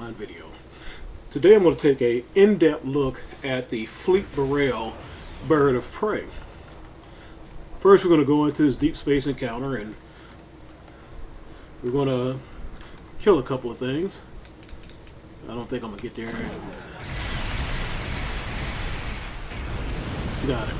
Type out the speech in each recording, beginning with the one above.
online video. Today I'm going to take a in-depth look at the Fleet Burrell bird of prey. First we're going to go into this deep space encounter and we're going to kill a couple of things. I don't think I'm going to get there. Got it.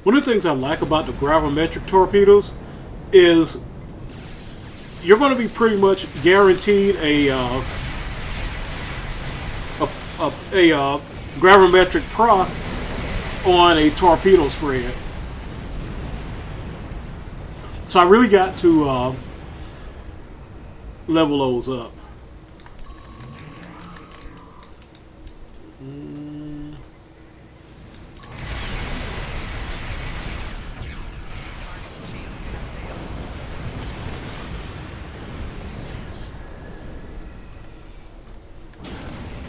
One of the things I like about the gravimetric torpedoes is you're going to be pretty much guaranteed a gravimetric proc on a torpedo spread. So I really got to level those up.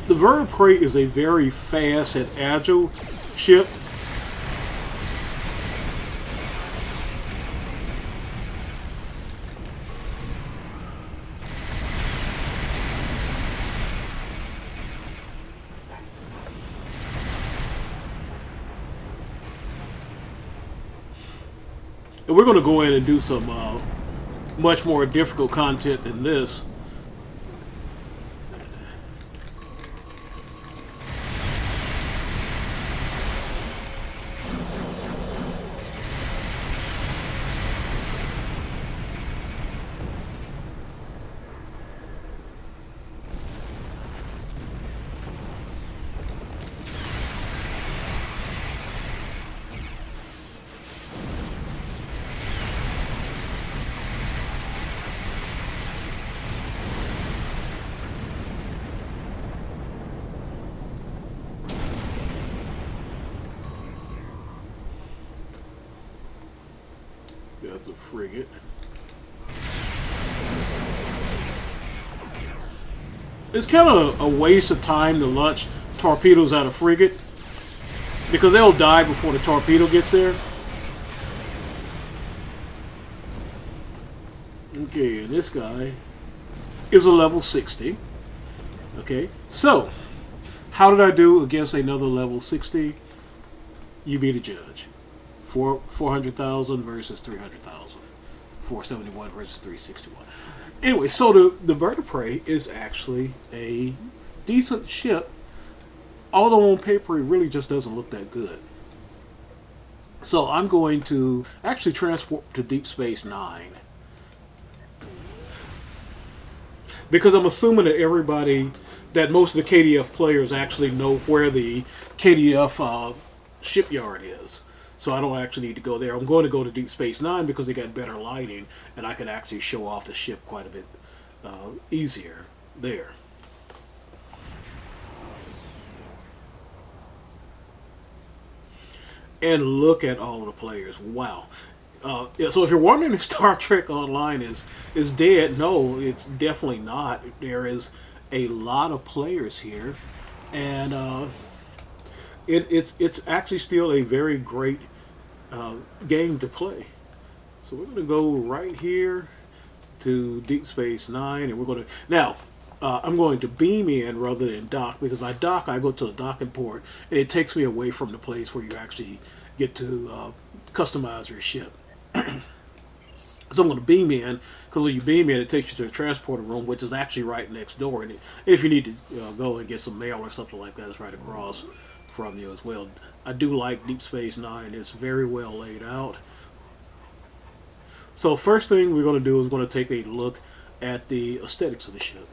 The bird of prey is a very fast and agile ship. And we're going to go in and do some much more difficult content than this. That's a frigate. It's kind of a waste of time to launch torpedoes out of frigate because they'll die before the torpedo gets there. Okay, and this guy is a level 60. Okay, so how did I do against another level 60? You be the judge. 400,000 versus 300,000. 471 versus 361. Anyway, so the bird of prey is actually a decent ship, although on paper it really just doesn't look that good. So I'm going to actually transport to Deep Space Nine because I'm assuming that most of the KDF players actually know where the KDF shipyard is. So I don't actually need to go there. I'm going to go to Deep Space Nine because they got better lighting and I can actually show off the ship quite a bit easier there. And look at all of the players. Wow. Yeah, so if you're wondering if Star Trek Online is dead, no, it's definitely not. There is a lot of players here, and it's actually still a very great game to play. So we're going to go right here to Deep Space Nine, and we're going to now. I'm going to beam in rather than dock, because I dock, I go to the docking port, and it takes me away from the place where you actually get to customize your ship. So I'm going to beam in, because when you beam in, it takes you to the transporter room, which is actually right next door. And if you need to go and get some mail or something like that, it's right across from you as well. I do like Deep Space Nine. It's very well laid out. So first thing we're going to do is going to take a look at the aesthetics of the ship.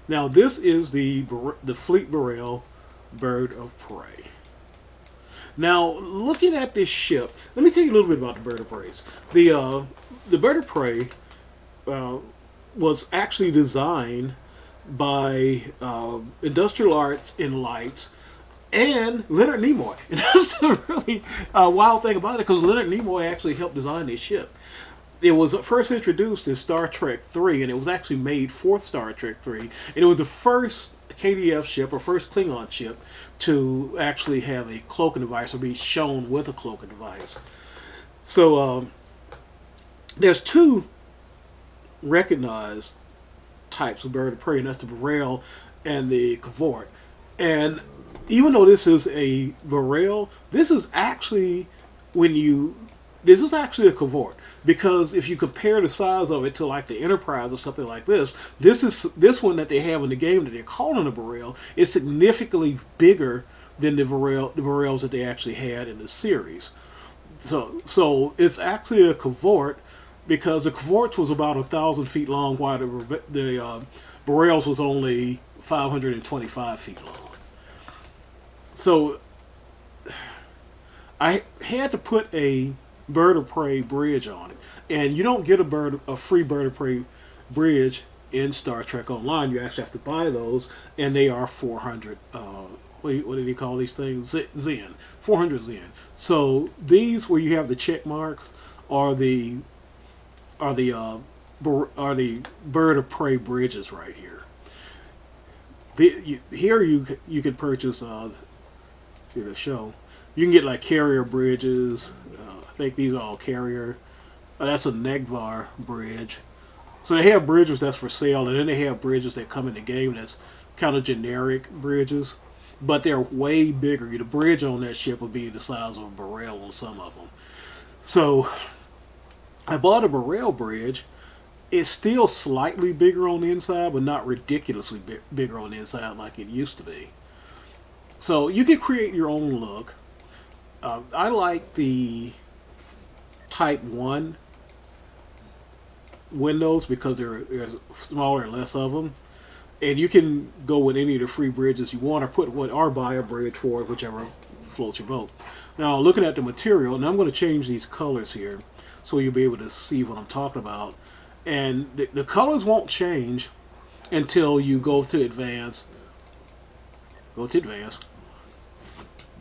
Now this is the Fleet Burrell Bird of Prey. Now, looking at this ship, let me tell you a little bit about the Bird of Prey. The Bird of Prey was actually designed by Industrial Arts in Lights and Leonard Nimoy. And that's the really wild thing about it, because Leonard Nimoy actually helped design this ship. It was first introduced in Star Trek 3, and it was actually made for Star Trek 3. And it was the first KDF ship, or first Klingon ship, to actually have a cloaking device, or be shown with a cloaking device. So there's two recognized types of bird of prey, and that's the Burrell and the Cavort. And even though this is a Burrell, this is actually this is actually a Cavort, because if you compare the size of it to like the Enterprise or something like this one that they have in the game that they're calling a Burrell is significantly bigger than the Burrells that they actually had in the series. So it's actually a Cavort, because the Cavorts was about 1,000 feet long, while the Burrells was only 525 feet long. So I had to put a Bird of Prey bridge on it, and you don't get a free Bird of Prey bridge in Star Trek Online. You actually have to buy those, and they are 400. What do they call these things? Zen, 400 Zen. So these, where you have the check marks, are the Bird of Prey bridges right here. Here you can purchase here to show. You can get like carrier bridges. I think these are all carrier. That's a Negvar bridge. So they have bridges that's for sale, and then they have bridges that come in the game that's kind of generic bridges, but they're way bigger. The bridge on that ship will be the size of a Burrell on some of them. So I bought a Burrell bridge. It's still slightly bigger on the inside, but not ridiculously bigger on the inside like it used to be. So you can create your own look. I like the Type 1 windows because there's smaller and less of them. And you can go with any of the free bridges you want, or buy a bridge for it, whichever floats your boat. Now, looking at the material, and I'm going to change these colors here so you'll be able to see what I'm talking about. And the colors won't change until you go to advance. And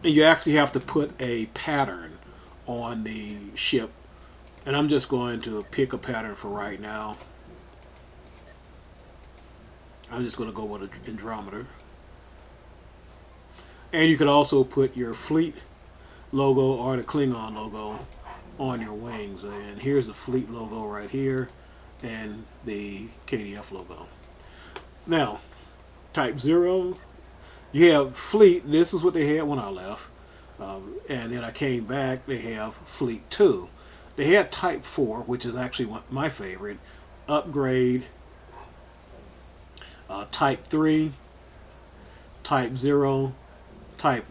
you actually have to put a pattern on the ship. And I'm just going to pick a pattern for right now. I'm just going to go with an Andrometer. And you could also put your fleet logo or the Klingon logo on your wings. And here's the fleet logo right here, and the KDF logo. Now, Type 0, you have fleet. This is what they had when I left. And then I came back, they have Fleet 2. They had Type 4, which is actually my favorite. Upgrade, Type 3, Type 0, Type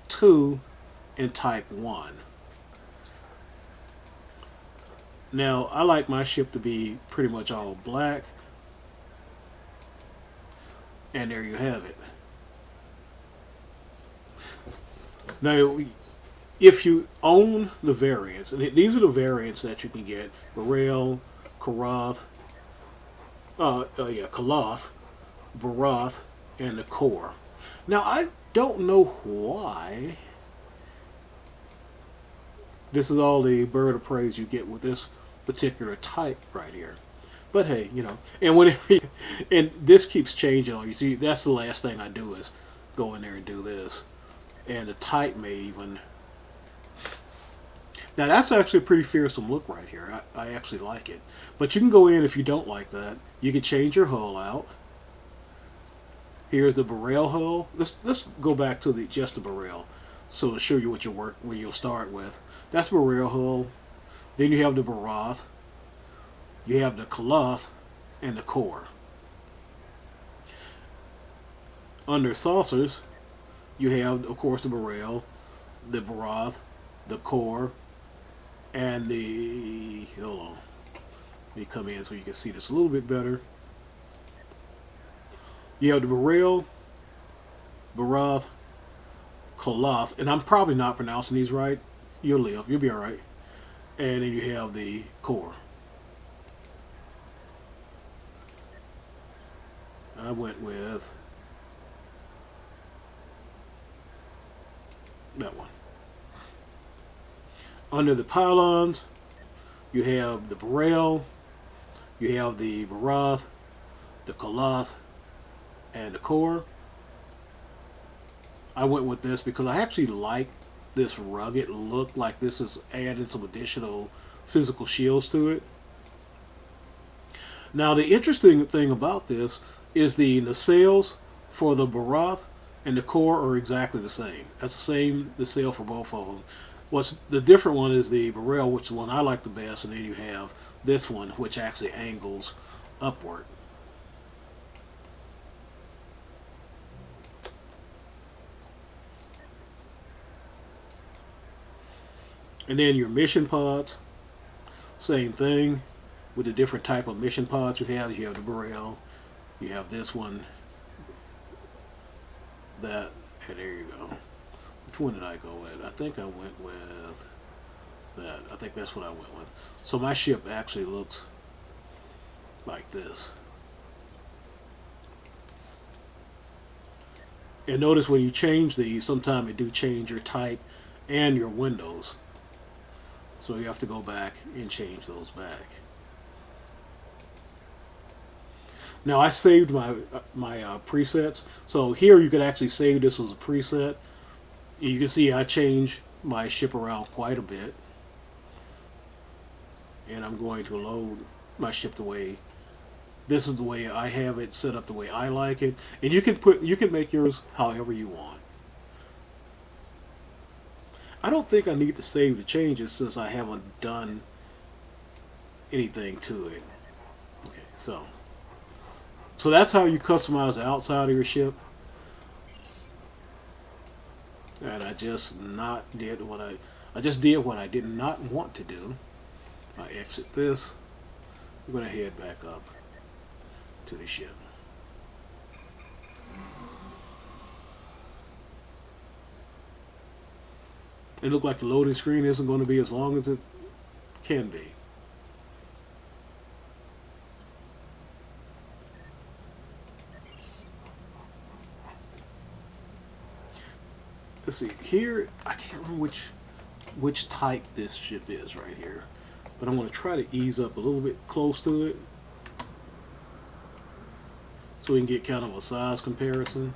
2, and Type 1. Now, I like my ship to be pretty much all black. And there you have it. Now, if you own the variants, and these are the variants that you can get: Burrell, Karath, Kaloth, Barath, and the Core. Now, I don't know why this is all the Bird of Prey you get with this particular type right here. But hey, and this keeps changing on you. See, that's the last thing I do is go in there and do this. and the type may even. Now that's actually a pretty fearsome look right here. I actually like it. But you can go in if you don't like that. You can change your hull out. Here's the Burrell hull. Let's go back to just the Burrell, so to show you what you'll start with. That's Burrell hull. Then you have the Barath. You have the cloth and the core. Under saucers, you have, of course, the Burrell, the Barath, the core, and the. Hold on. Let me come in so you can see this a little bit better. You have the Burrell, Barath, Koloth, and I'm probably not pronouncing these right. You'll live. You'll be all right. And then you have the core. I went with that one. Under the pylons, you have the Burrell, you have the Barath, the Koloth, and the core. I went with this because I actually like this rugged look, like this is adding some additional physical shields to it. Now the interesting thing about this is the nacelles for the Barath and the core are exactly the same. That's the same nacelle for both of them. What's the different one is the Burrell, which is the one I like the best, and then you have this one, which actually angles upward. And then your mission pods, same thing with the different type of mission pods you have. You have the Burrell, you have this one, that, and there you go. Which one did I go with? I think I went with that. I think that's what I went with. So my ship actually looks like this. And notice when you change these, sometimes it do change your type and your windows. So you have to go back and change those back. Now I saved my presets. So here you could actually save this as a preset. You can see I changed my ship around quite a bit. And I'm going to load my ship the way, this is the way I have it set up, the way I like it. And you can make yours however you want. I don't think I need to save the changes since I haven't done anything to it. Okay, so that's how you customize the outside of your ship. And I just did what I did not want to do. I exit this. I'm going to head back up to the ship. It looked like the loading screen isn't going to be as long as it can be. Let's see, here, I can't remember which type this ship is right here. But I'm going to try to ease up a little bit close to it, so we can get kind of a size comparison.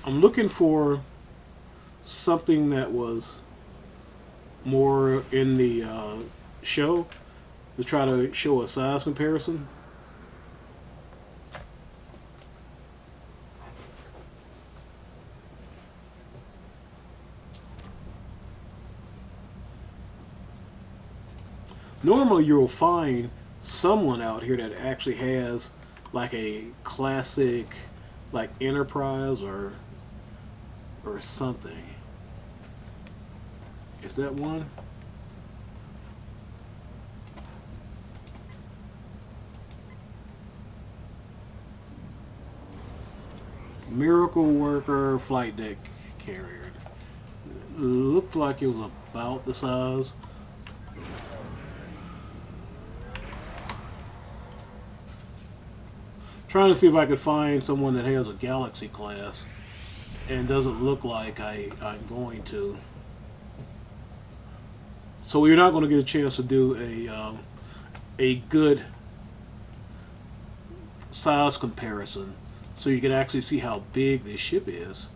I'm looking for something that was more in the show to try to show a size comparison. Normally you'll find someone out here that actually has like a classic like Enterprise or something. Is that one? Miracle Worker Flight Deck Carrier. Looked like it was about the size. Trying to see if I could find someone that has a Galaxy class and doesn't look like I'm going to. So you're not going to get a chance to do a good size comparison so you can actually see how big this ship is.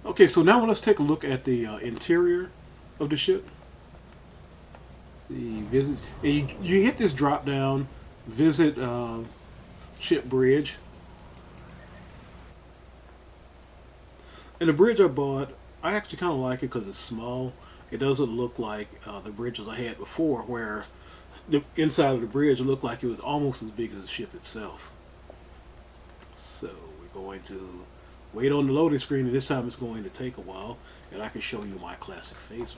Okay, so now let's take a look at the interior of the ship. See, visit. You hit this drop down, visit ship bridge. And the bridge I bought, I actually kind of like it because it's small. It doesn't look like the bridges I had before, where the inside of the bridge looked like it was almost as big as the ship itself. So we're going to wait on the loading screen, and this time it's going to take a while, and I can show you my classic phaser.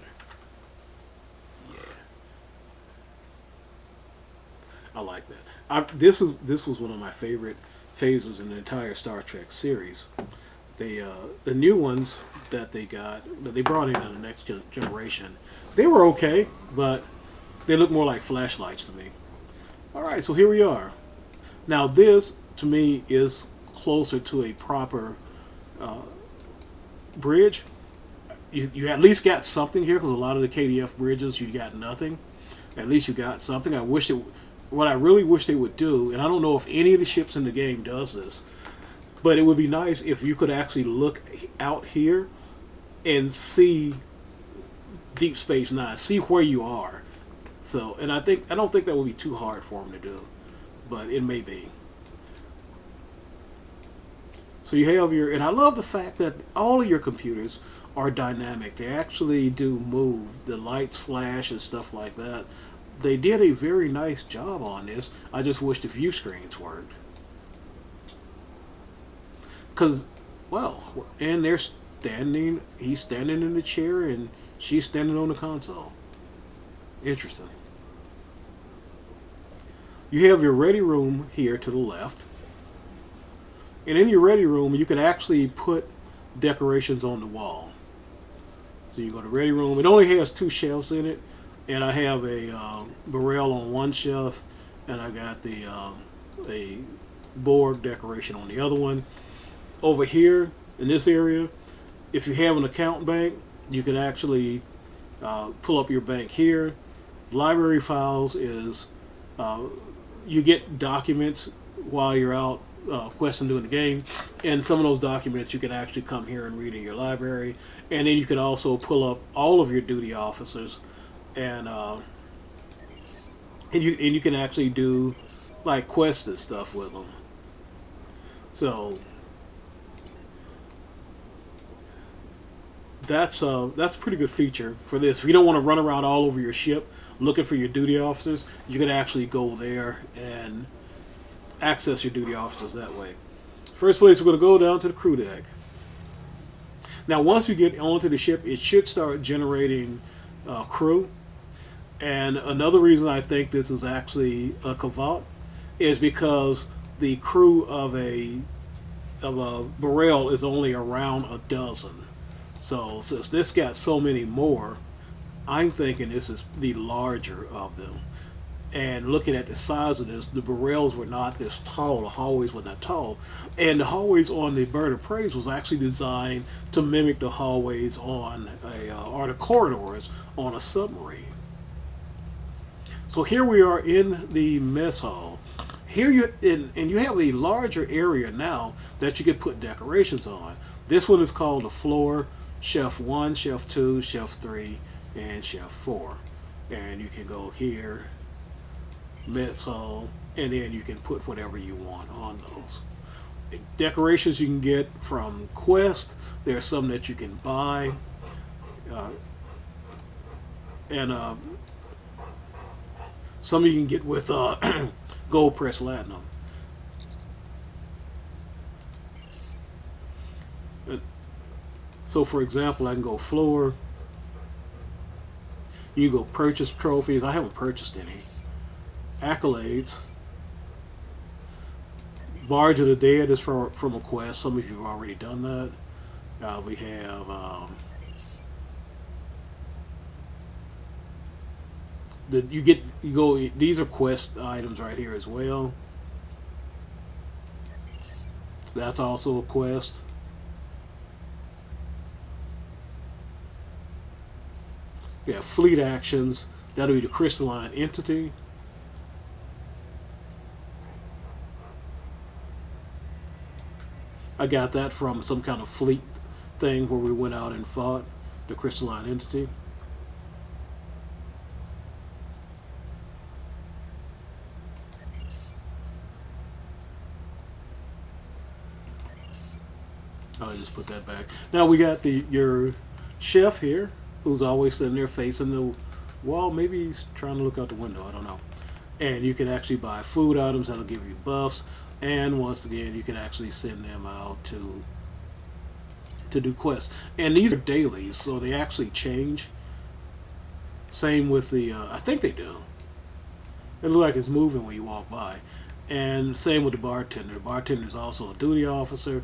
Yeah, I like that. This was one of my favorite phasers in the entire Star Trek series. The new ones that they brought in the next generation, they were okay, but they look more like flashlights to me. All right, so here we are. Now this, to me, is closer to a proper bridge. You at least got something here, because a lot of the KDF bridges you got nothing. At least you got something. What I really wish they would do, and I don't know if any of the ships in the game does this, but it would be nice if you could actually look out here and see Deep Space Nine, see where you are. So, and I don't think that would be too hard for them to do, but it may be. So you have and I love the fact that all of your computers are dynamic. They actually do move. The lights flash and stuff like that. They did a very nice job on this. I just wish the view screens worked. Because, well, and he's standing in the chair, and she's standing on the console. Interesting. You have your ready room here to the left. And in your ready room, you can actually put decorations on the wall. So you go to ready room. It only has 2 shelves in it, and I have a barrel on one shelf, and I got a board decoration on the other one. Over here in this area, if you have an account bank, you can actually pull up your bank here. Library files is you get documents while you're out questing doing the game, and some of those documents you can actually come here and read in your library. And then you can also pull up all of your duty officers, and you can actually do like quests and stuff with them. So that's a pretty good feature for this. If you don't want to run around all over your ship looking for your duty officers, you can actually go there and access your duty officers that way. First place, we're going to go down to the crew deck. Now, once you get onto the ship, it should start generating crew. And another reason I think this is actually a Kvat is because the crew of a Burrell is only around a dozen. So since this got so many more, I'm thinking this is the larger of them. And looking at the size of this, the Burrells were not this tall. The hallways were not tall. And the hallways on the Bird of Prey was actually designed to mimic the hallways on or the corridors on a submarine. So here we are in the mess hall. Here you have a larger area now that you can put decorations on. This one is called the floor, shelf 1, shelf 2, shelf 3, and shelf 4. And you can go here, mess hall, and then you can put whatever you want on those. Decorations you can get from Quest. There are some that you can buy. And some you can get with gold press platinum. So for example, I can go floor. You can go purchase trophies. I haven't purchased any. accolades. Barge of the Dead is from a quest. Some of you have already done that. We have these are quest items right here as well. That's also a quest. We have fleet actions. That'll be the crystalline entity. I got that from some kind of fleet thing where we went out and fought the crystalline entity. I'll just put that back. Now we got your chef here, who's always sitting there facing the wall. Maybe he's trying to look out the window. I don't know. And you can actually buy food items that'll give you buffs. And once again, you can actually send them out to do quests. And these are dailies, so they actually change. Same with the, I think they do. It looks like it's moving when you walk by. And same with the bartender. The bartender is also a duty officer.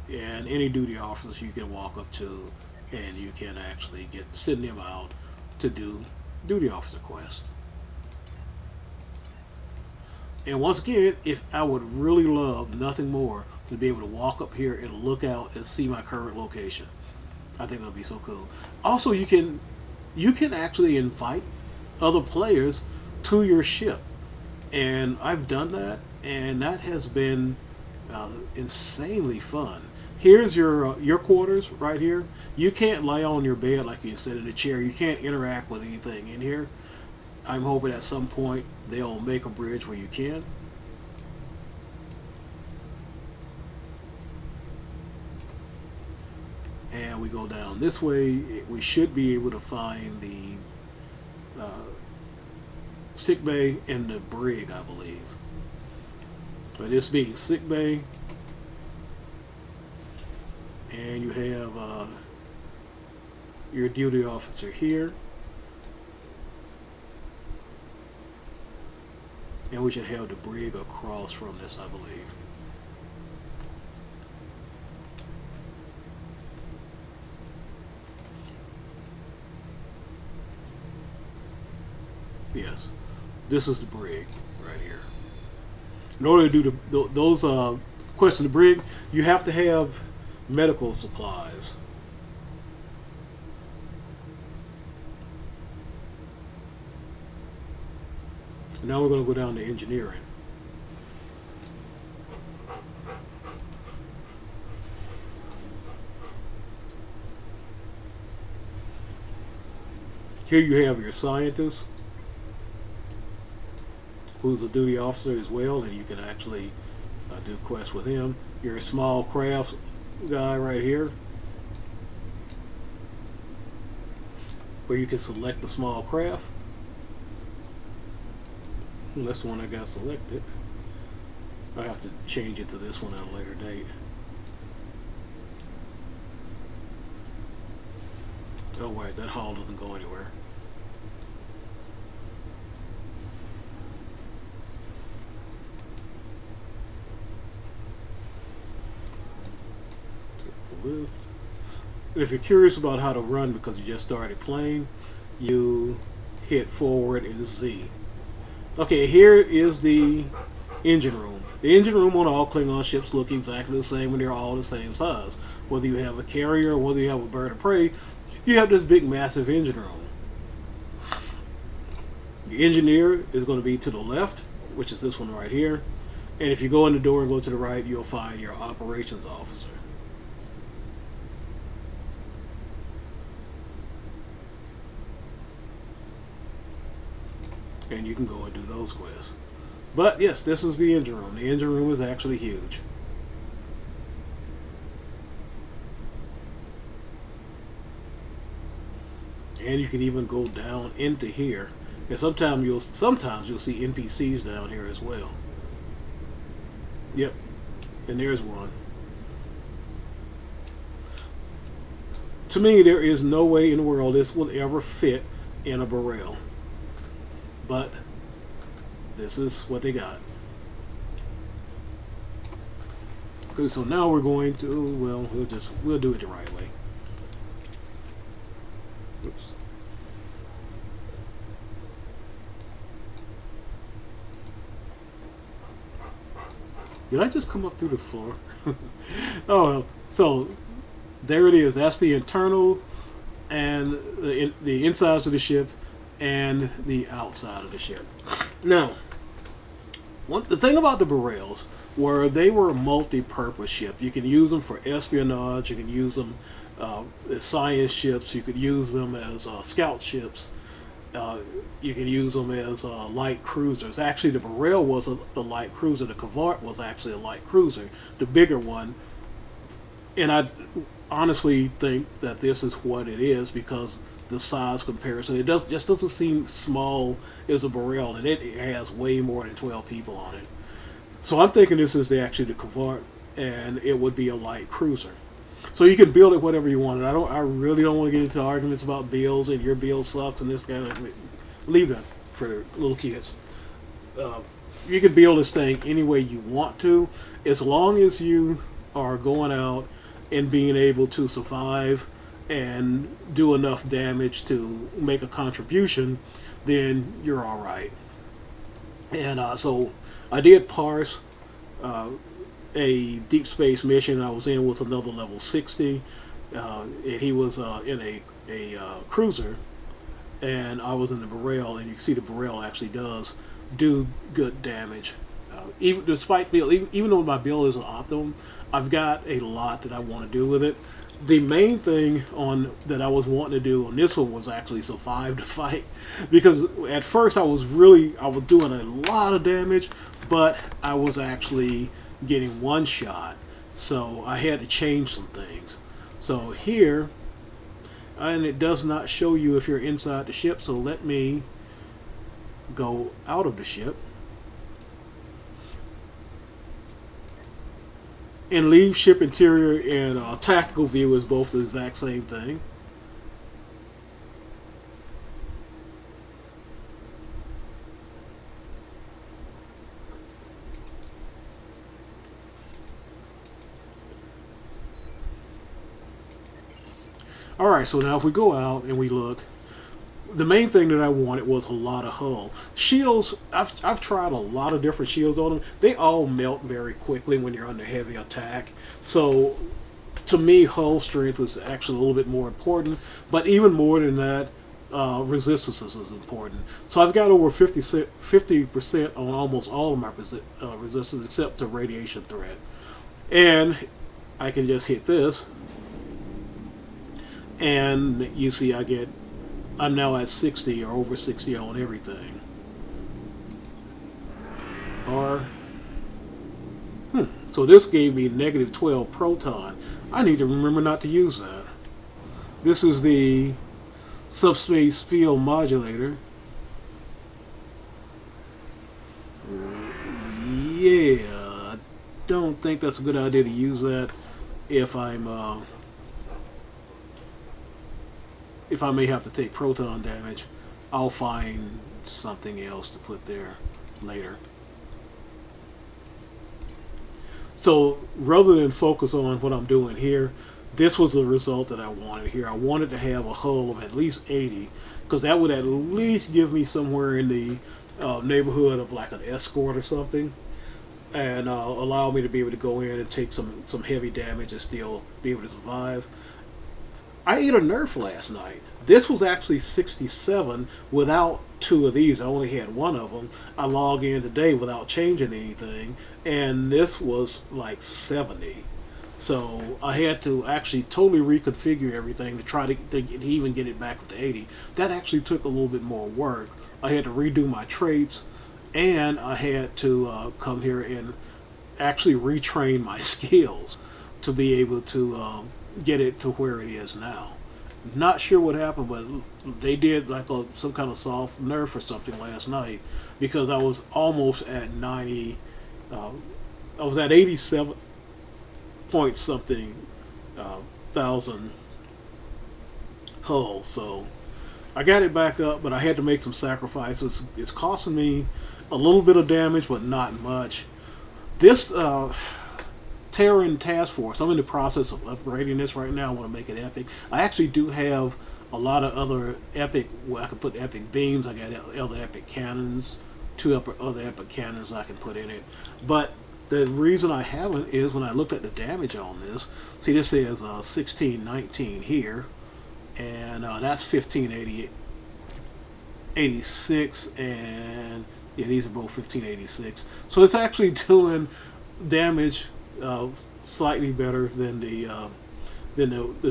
And any duty officers you can walk up to, and you can actually send them out to do duty officer quests. And once again, if I would really love nothing more to be able to walk up here and look out and see my current location. I think that would be so cool. Also, you can actually invite other players to your ship, and I've done that, and that has been insanely fun. Here's your quarters right here. You can't lay on your bed like you sit in a chair. You can't interact with anything in here. I'm hoping at some point they'll make a bridge where you can. And we go down this way. We should be able to find the sick bay and the brig, I believe. But this being sick bay, and you have your duty officer here. And we should have the brig across from this, I believe. Yes, this is the brig right here. In order to do those quests in the brig, you have to have medical supplies. Now we're going to go down to engineering. Here you have your scientist, who's a duty officer as well, and you can actually do quests with him. Your small crafts guy right here, where you can select the small craft. That's the one I got selected. I have to change it to this one at a later date. Oh wait, that hall doesn't go anywhere. And if you're curious about how to run because you just started playing, you hit forward and Z. Okay, here is the engine room. The engine room on all Klingon ships look exactly the same when they're all the same size. Whether you have a carrier or whether you have a bird of prey, you have this big massive engine room. The engineer is going to be to the left, which is this one right here. And if you go in the door and go to the right, you'll find your operations officer. And you can go and do those quests. But yes, this is the engine room. The engine room is actually huge. And you can even go down into here. And sometimes you'll see NPCs down here as well. Yep. And there's one. To me, there is no way in the world this will ever fit in a barrel. But this is what they got. Okay, so now we're going to, well, we'll do it the right way. Oops. Did I just come up through the floor? Oh, so there it is. That's the internal and the insides of the ship and the outside of the ship. Now, the thing about the Burrells were they were a multi-purpose ship. You can use them for espionage. You can use them as science ships. You could use them as scout ships. You can use them as light cruisers. Actually, the Burrell was a light cruiser. The Cavart was actually a light cruiser, the bigger one. And I honestly think that this is what it is because the size comparison. It just doesn't seem small as a Burrell, and it has way more than 12 people on it. So I'm thinking this is actually the Cavart, and it would be a light cruiser. So you can build it whatever you want. I really don't want to get into arguments about builds and your build sucks and this kind of. Leave that for little kids. You can build this thing any way you want to, as long as you are going out and being able to survive and do enough damage to make a contribution. Then you're all right. And so I did parse a deep space mission I was in with another level 60. And he was in a cruiser, and I was in the Burrell, and you can see the Burrell actually does do good damage. Even despite build, even though my build isn't optimum, I've got a lot that I want to do with it. The main thing that I was wanting to do on this one was actually survive the fight, because at first I was doing a lot of damage, but I was actually getting one shot, so I had to change some things. So here, and it does not show you if you're inside the ship, so let me go out of the ship and leave ship interior and tactical view is both the exact same thing. Alright, so now if we go out and we look, the main thing that I wanted was a lot of hull. Shields, I've tried a lot of different shields on them. They all melt very quickly when you're under heavy attack. So, to me, hull strength is actually a little bit more important. But even more than that, resistance is important. So I've got over 50% on almost all of my resistance except the radiation threat. And I can just hit this. And you see I'm now at 60 or over 60 on everything. So this gave me negative 12 proton. I need to remember not to use that. This is the subspace field modulator. Yeah, I don't think that's a good idea to use that if I may have to take proton damage. I'll find something else to put there later. So rather than focus on what I'm doing here, this was the result that I wanted here. I wanted to have a hull of at least 80, because that would at least give me somewhere in the neighborhood of like an escort or something, and allow me to be able to go in and take some heavy damage and still be able to survive. I ate a nerf last night. This was actually 67 without two of these. I only had one of them. I logged in today without changing anything, and this was like 70. So I had to actually totally reconfigure everything to try to even get it back up to 80. That actually took a little bit more work. I had to redo my traits, and I had to come here and actually retrain my skills to be able to get it to where it is now. Not sure what happened, but they did like some kind of soft nerf or something last night, because I was almost at 90. I was at 87 point something thousand hull. So I got it back up, but I had to make some sacrifices. It's costing me a little bit of damage, but not much. This Terran Task Force, I'm in the process of upgrading this right now. I want to make it epic. I actually do have a lot of other epic, where I can put epic beams. I got other epic cannons, other epic cannons I can put in it. But the reason I haven't is when I looked at the damage on this. See, this says 1619 here, and that's 1586, and yeah, these are both 1586. So it's actually doing damage slightly better than the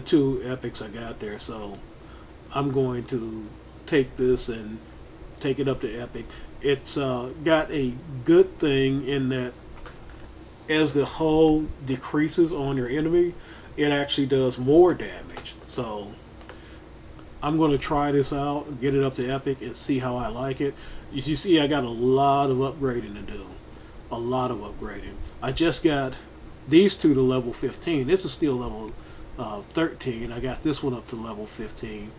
two epics I got there. So I'm going to take this and take it up to epic. It's got a good thing in that as the hull decreases on your enemy, it actually does more damage. So I'm going to try this out, get it up to epic, and see how I like it. As you see, I got a lot of upgrading to do. A lot of upgrading. I just got these two to level 15. This is still level 13. I got this one up to level 15.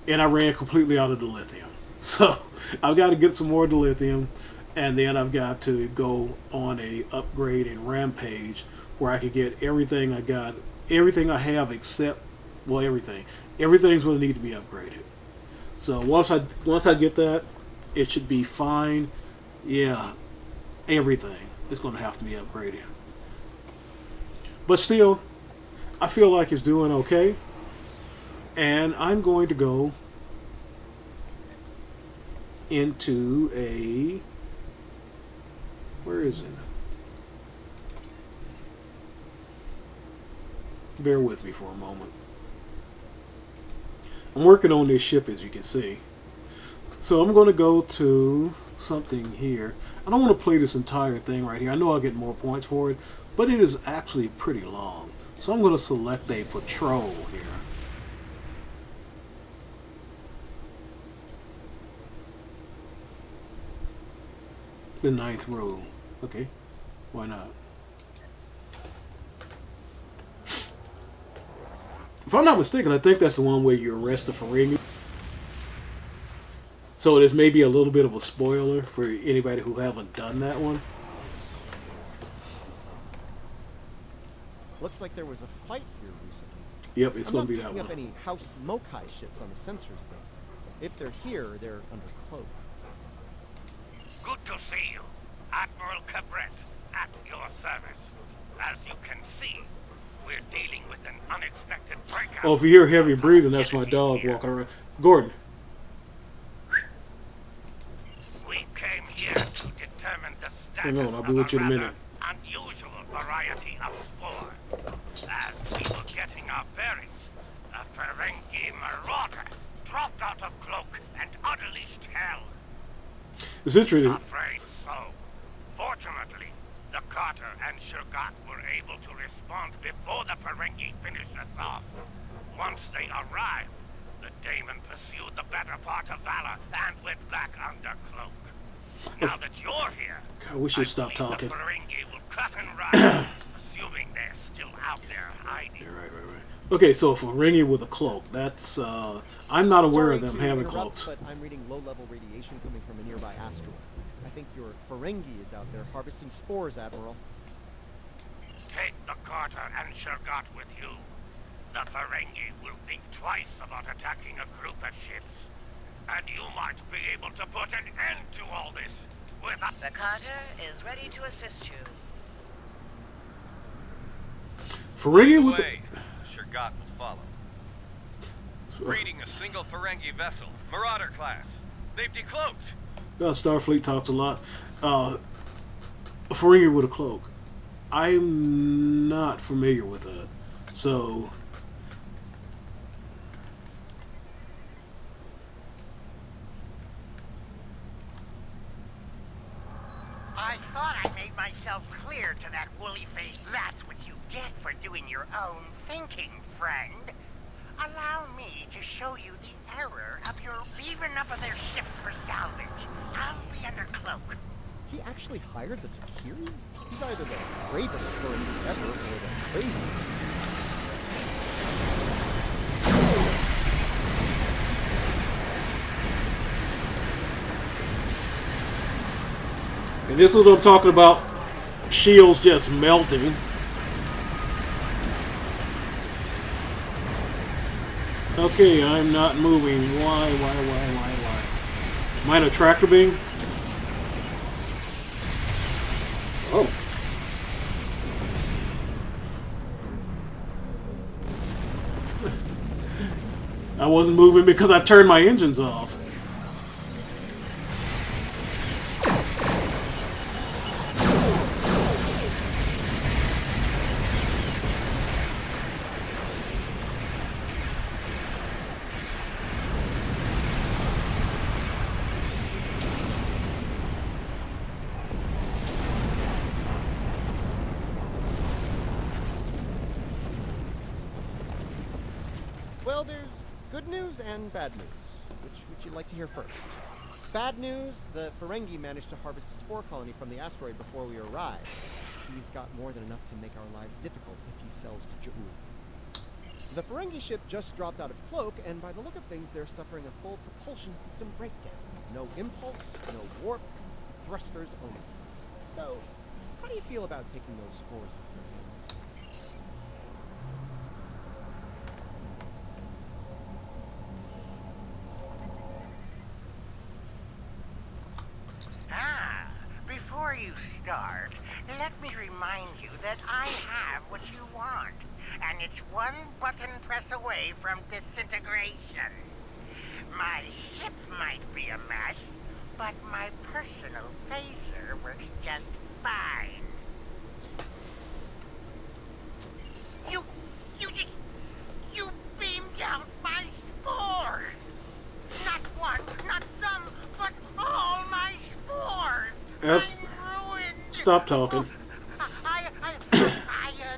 And I ran completely out of the lithium. So I've got to get some more dilithium, and then I've got to go on a upgrade and rampage where I can get everything I got, everything I have except, well, everything. Everything's going to need to be upgraded. So once I get that, it should be fine. Yeah, everything is going to have to be upgraded. But still, I feel like it's doing okay. And I'm going to go into a, where is it? Bear with me for a moment. I'm working on this ship, as you can see. So I'm going to go to something here. I don't want to play this entire thing right here. I know I'll get more points for it, but it is actually pretty long. So I'm going to select a patrol here. The 9th rule. Okay, why not? If I'm not mistaken, I think that's the one where you arrest the Ferengi. So there's maybe a little bit of a spoiler for anybody who haven't done that one. Looks like there was a fight here recently. Yep, it's going to be that I'm one. not picking up any House Mokai ships on the sensors though. If they're here, they're under cloak. Good to see you, Admiral Cabret, at your service. As you can see, we're dealing with an unexpected breakout. Oh, if you hear heavy breathing, that's my dog walking around. Gordon. We came here to determine the Hang status on, I'll be with you in a minute. unusual variety of spore. As we were getting our bearings, a Ferengi marauder dropped out of cloak and unleashed hell. It's interesting. Afraid so. Fortunately, the Carter and Shurgat were able to respond before the Ferengi finished us off. Once they arrived, the Daemon pursued the better part of Valor and went back under cloak. Now that you're here, I wish you'd stop talking. The Ferengi will cut and run, assuming they're still out there hiding. Yeah, right. Okay, so a Ferengi with a cloak. That's, I'm not aware of them Sorry to having interrupt, cloaks. but I'm reading low-level radiation coming from a nearby asteroid. I think your Ferengi is out there harvesting spores, Admiral. Take the Carter and Shurgat with you. The Ferengi will think twice about attacking a group of ships. And you might be able to put an end to all this without... The Carter is ready to assist you. Ferengi with a... Shurgat will follow. Reading a single Ferengi vessel, Marauder class. They've decloaked. Starfleet talks a lot. A Ferengi with a cloak. I'm not familiar with that. So... I thought I made myself clear to that woolly-faced. That's what you get for doing your own thinking, friend. Allow me to show you the error of your leave enough of their ships for salvage. I'll be under cloak. He actually hired the Takiri? He's either the bravest Ferengi ever or the craziest. And this is what I'm talking about. Shields just melting. Okay, I'm not moving. Why? Am I in a tractor beam? Oh. I wasn't moving because I turned my engines off. Well, there's good news and bad news. Which would you like to hear first? Bad news, the Ferengi managed to harvest a spore colony from the asteroid before we arrived. He's got more than enough to make our lives difficult if he sells to Ja'ul. The Ferengi ship just dropped out of Cloak, and by the look of things, they're suffering a full propulsion system breakdown. No impulse, no warp, thrusters only. So, how do you feel about taking those spores off your hands? Before you start, let me remind you that I have what you want, and it's one button press away from disintegration. My ship might be a mess, but my personal phaser works just fine. You beamed out my spores! Not one, not some, but all my spores! Stop talking. I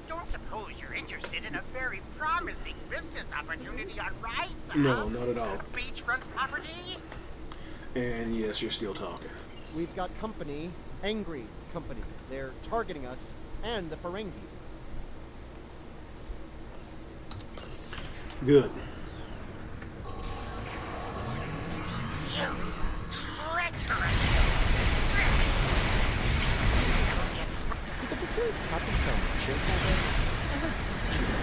don't suppose you're interested in a very promising business opportunity on Rise? No, not at all. Beachfront property? And yes, you're still talking. We've got company, angry company. They're targeting us and the Ferengi. Good. You treacherous! Did the Victoria captain sound cheerful there? I heard some cheer.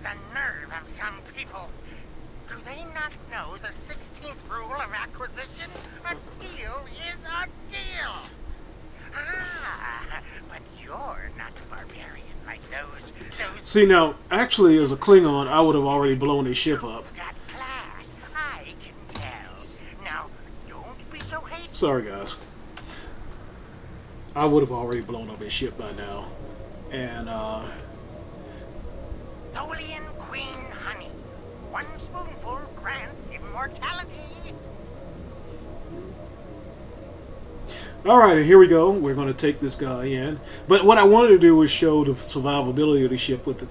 The nerve of some people. Do they not know the 16th rule of acquisition? A deal is a deal. But you're not a barbarian like those. See, now, actually, as a Klingon, I would have already blown his ship up. Got class. I can tell. Now, don't be so hateful. Sorry, guys. I would have already blown up his ship by now. And, Tholian Queen honey. One spoonful grants immortality. Alright, and here we go. We're going to take this guy in. But what I wanted to do was show the survivability of the ship with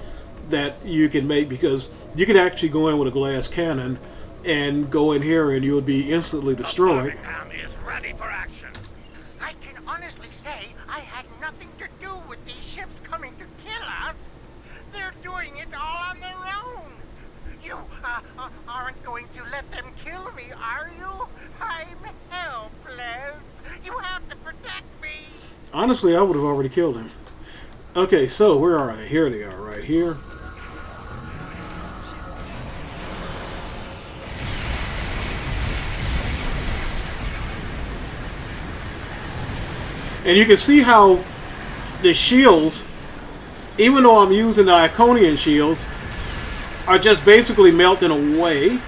that you can make, because you could actually go in with a glass cannon and go in here and you would be instantly destroyed. Birmingham is ready for action. I can honestly say I had nothing to do with these ships coming to kill us. They're doing it all on their own. You aren't going to let them kill me, are you? I'm helpless. You have to protect me. Honestly, I would have already killed him. Okay, so where are they? Here they are, right here. And you can see how the shields, even though I'm using the Iconian shields, are just basically melting away.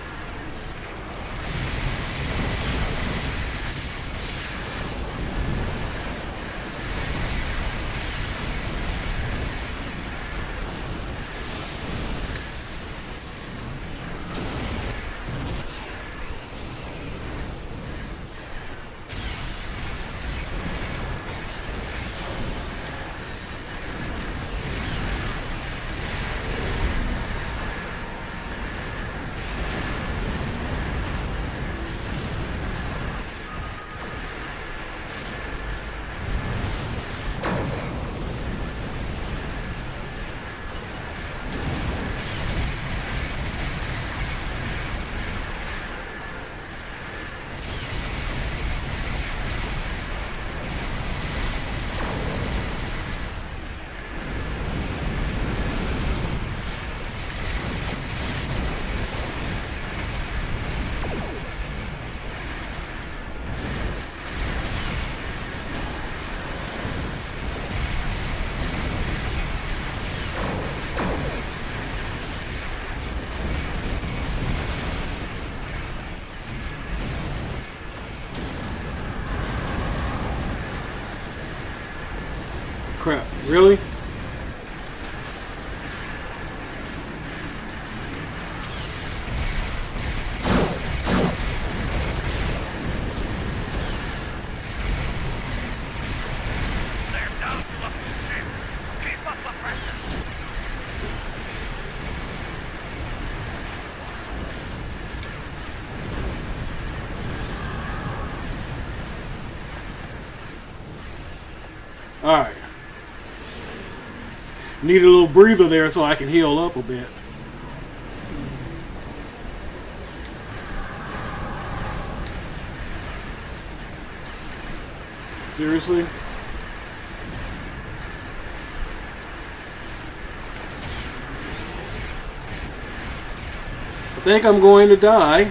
Crap, really? They're down to a percent. Keep up the pressure. Alright. Need a little breather there so I can heal up a bit. Seriously? I think I'm going to die.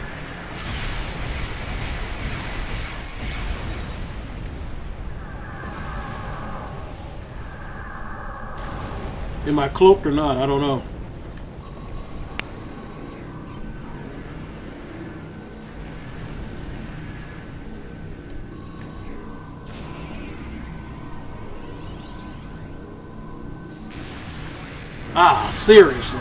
Am I cloaked or not? I don't know. Ah, seriously.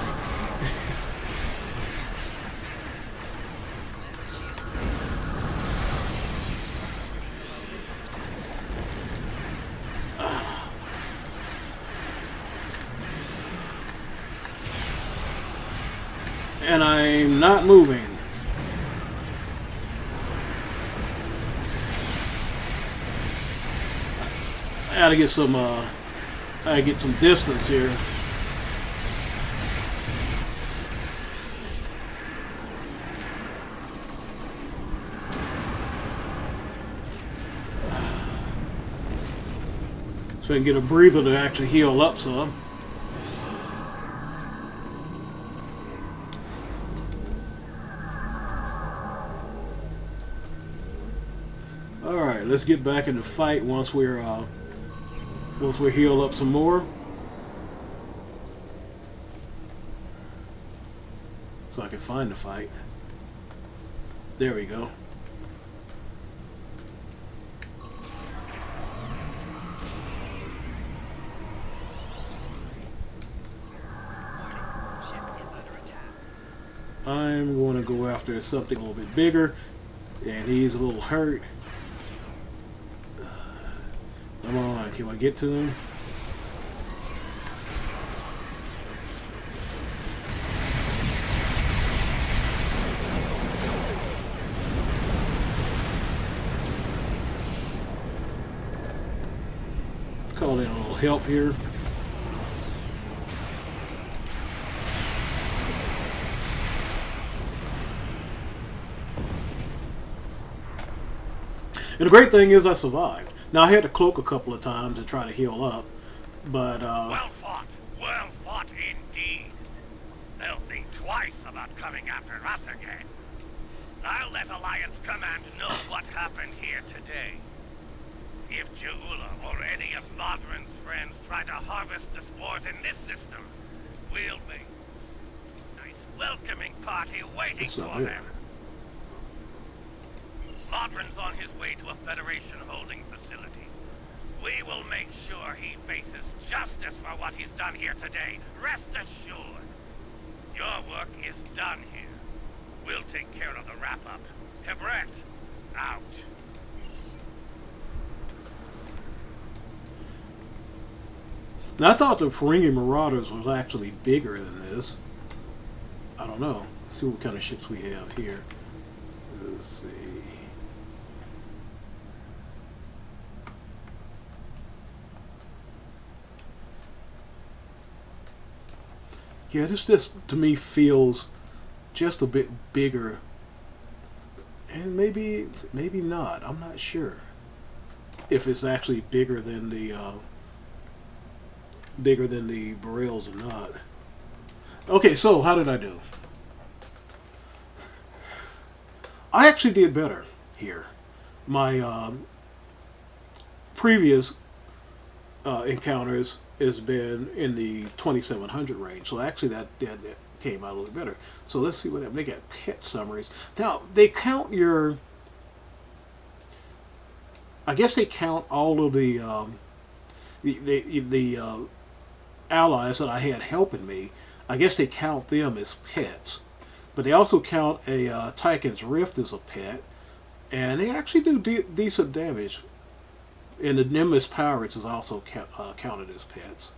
And I'm not moving. I gotta get some distance here. So I can get a breather to actually heal up some. Alright, let's get back in the fight once we're healed up some more. So I can find the fight. There we go. I'm going to go after something a little bit bigger, and he's a little hurt. Come on, can I get to him? Call in a little help here. And the great thing is I survived. Now, I had to cloak a couple of times to try to heal up, but, Well fought indeed. They'll think twice about coming after us again. I'll let Alliance Command know what happened here today. If Jeula or any of Modron's friends try to harvest the spores in this system, we'll make a nice welcoming party waiting That's not for good. them. Modron's on his way to a Federation holding facility. We will make sure he faces justice for what he's done here today. Rest assured. Your work is done here. We'll take care of the wrap-up. Hebret, out. now I thought the Ferengi Marauders was actually bigger than this. I don't know. Let's see what kind of ships we have here. Let's see. Yeah, this just to me feels just a bit bigger, and maybe not. I'm not sure if it's actually bigger than the Borels or not. Okay, so how did I do? I actually did better here. My previous encounters has been in the 2700 range, so actually that came out a little better. So let's see what they got. Pet summaries. Now they count your. I guess they count all of the the allies that I had helping me, I guess they count them as pets, but they also count a Tychon's Rift as a pet, and they actually do decent damage. And the Nimbus Pirates is also counted as pets.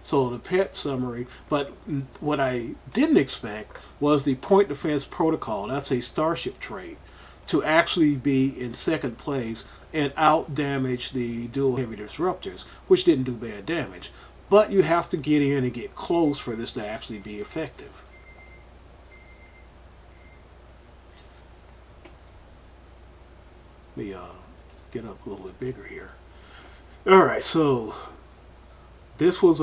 So the pet summary, but what I didn't expect was the Point Defense Protocol. That's a starship trait, to actually be in second place and out damage the dual heavy disruptors, which didn't do bad damage. But you have to get in and get close for this to actually be effective. Let me get up a little bit bigger here. Alright, so this was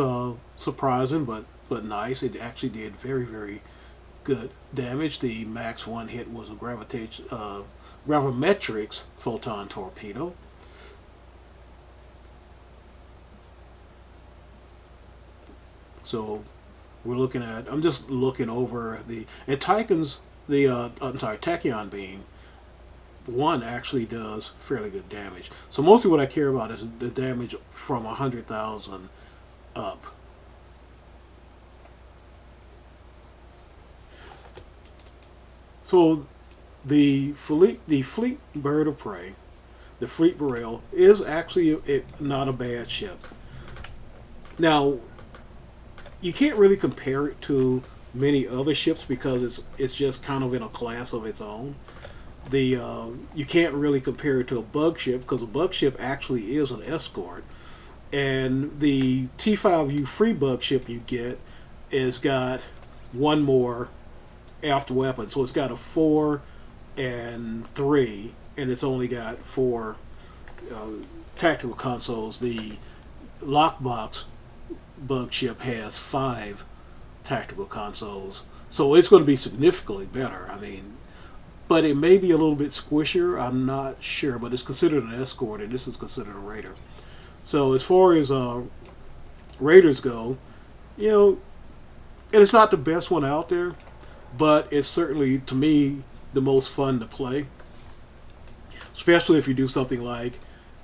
surprising but nice. It actually did very, very good damage. The max one hit was a gravimetrics photon torpedo. So we're looking at, I'm just looking over and Tychon's, Tachyon beam, one actually does fairly good damage. So mostly what I care about is the damage from 100,000 up. So the fleet bird of prey, the Fleet Burrell, is actually not a bad ship. Now, you can't really compare it to many other ships because it's just kind of in a class of its own. You can't really compare it to a bug ship because a bug ship actually is an escort, and the T5U free bug ship you get has got one more aft weapon, so it's got a 4 and 3, and it's only got 4 tactical consoles. The lockbox bug ship has 5 tactical consoles, so it's going to be significantly better. I mean, but it may be a little bit squishier, I'm not sure, but it's considered an escort and this is considered a raider. So as far as raiders go, you know, and it's not the best one out there, but it's certainly, to me, the most fun to play, especially if you do something like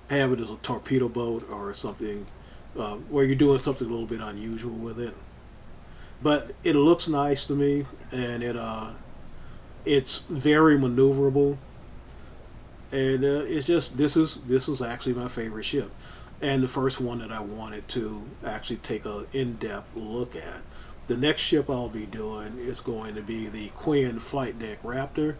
have it as a torpedo boat or something where you're doing something a little bit unusual with it. But it looks nice to me, and it's very maneuverable, and it's just this was actually my favorite ship, and the first one that I wanted to actually take an in-depth look at. The next ship I'll be doing is going to be the Quinn Flight Deck Raptor.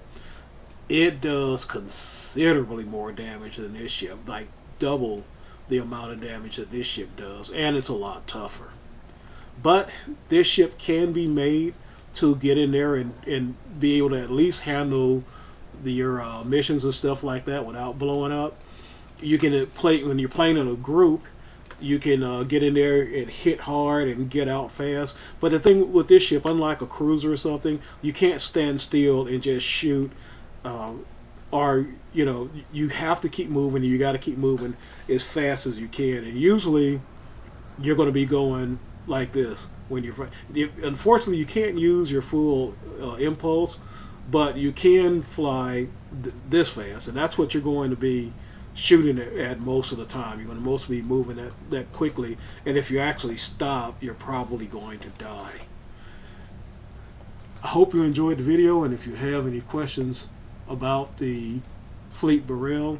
It does considerably more damage than this ship, like double the amount of damage that this ship does, and it's a lot tougher. But this ship can be made to get in there and be able to at least handle your missions and stuff like that without blowing up. You can play, when you're playing in a group, you can get in there and hit hard and get out fast. But the thing with this ship, unlike a cruiser or something, you can't stand still and just shoot, or you know, you have to keep moving. You got to keep moving as fast as you can, and usually you're going to be going like this when you're. Unfortunately, you can't use your full impulse, but you can fly this fast, and that's what you're going to be shooting at most of the time. You're going to mostly be moving that quickly, and if you actually stop, you're probably going to die. I hope you enjoyed the video, and if you have any questions about the Fleet Burrell,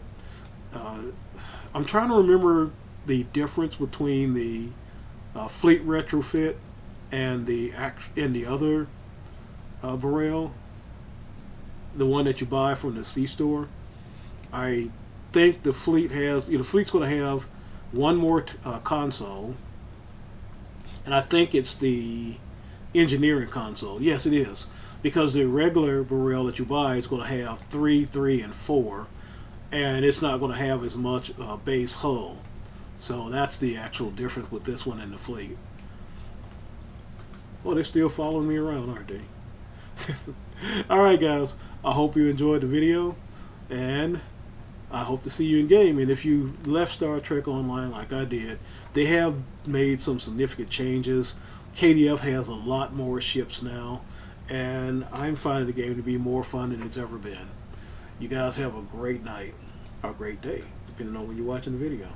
I'm trying to remember the difference between the Fleet Retrofit and the other Burrell, the one that you buy from the C-store. I think the Fleet has, the Fleet's going to have one more console, and I think it's the engineering console. Yes, it is, because the regular Burrell that you buy is going to have 3, 3, and 4, and it's not going to have as much base hull. So that's the actual difference with this one and the Fleet. Well, they're still following me around, aren't they? Alright guys, I hope you enjoyed the video, and I hope to see you in game. And if you left Star Trek Online like I did, they have made some significant changes. KDF has a lot more ships now, and I'm finding the game to be more fun than it's ever been. You guys have a great night, or a great day, depending on when you're watching the video.